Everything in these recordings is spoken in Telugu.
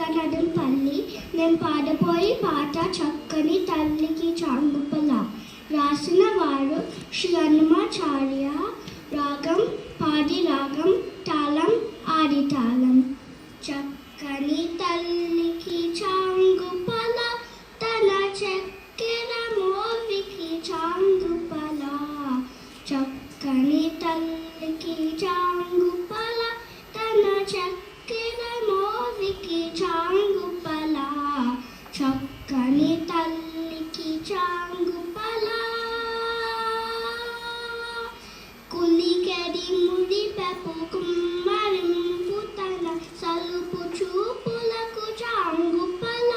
నడుం పల్లి నేను పాడపోయి పాట చక్కని తల్లికి చాంగుపల. రాసిన వారు శ్రీ హనుమాచార్య. రాగం పాడి రాగం, తాళం ఆది తాళం. చక్కని తల్లికి చాంగుపల, తన చక్కెర మోవికి చాంగుపల. చక్కని తల్లికి చాంగుపల, తన చక్కెర మోవికి చాంగుపల. చక్కని తల్లికి చాంగుపల. కులికెడి ముడి పెపు కుమ్మరింపు తన సలుపు చూపులకు చాంగుపల.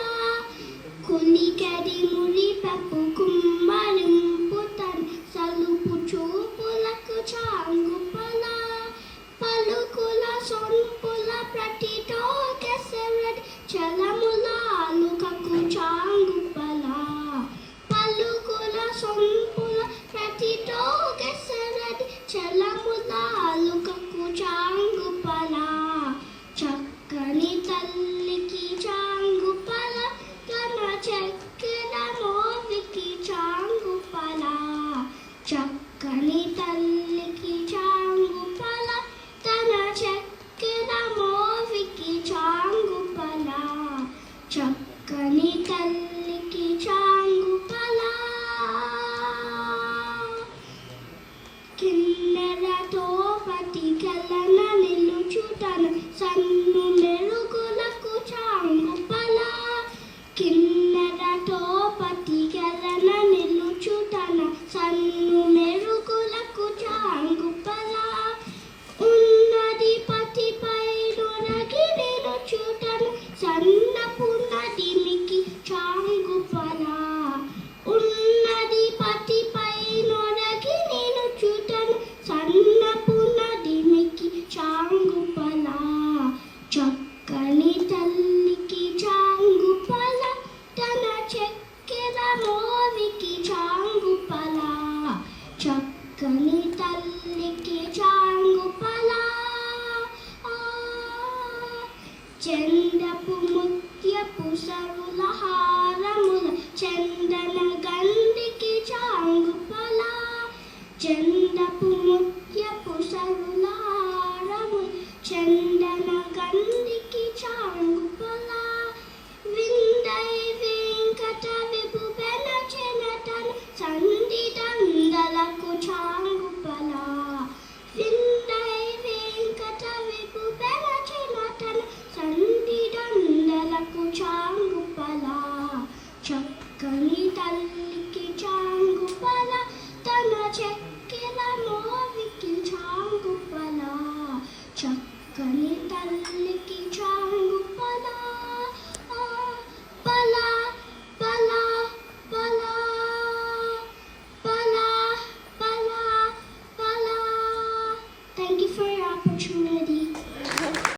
కులికెడి ముడి పెపు కుమ్మరింపు తన సలుపు చూపులకు చాంగుపల. పలుకుల సొంపుల ప్రతితో కెసరడి చలముల అలుకకు చాంగుపల. పలుకుల సొంపుల ప్రతితో కెసరడి చలముల అలుకకు చాంగుపల. చక్కని తల్లికి చాంగుపల, తన చక్కెర మోవికి చాంగుపల. చక్కని తల్లికి చాంగుపల, తన చక్కెర మోవికి చాంగుపల. చక్కని తల్లికి చాంగుపల. కిన్నెరతో పతికలన నిలుచుటన సన్ను మెరుగులకు చాంగుపల. కిన్నెరతో పతికలన నిలుచుటన సన్ను మెరుగులకు చాంగుపల. ఉన్నది పతిపై నొరగి నిలుచుటన సన్నపు నదిమికి చాంగుపల. ఉన్నది పతిపై నొరగి నిలుచుటన సన్నపు నదిమికి చాంగుపల. చక్కని తల్లికి చాంగుపల, తన చక్కెర మోవికి చాంగుపల. చక్కని తల్లికి చాంగుపల. చందపు ముత్యపు సరుల హారముల చందన గంధికి చాంగుపల. చందపు ముత్యపు సరుల హారముల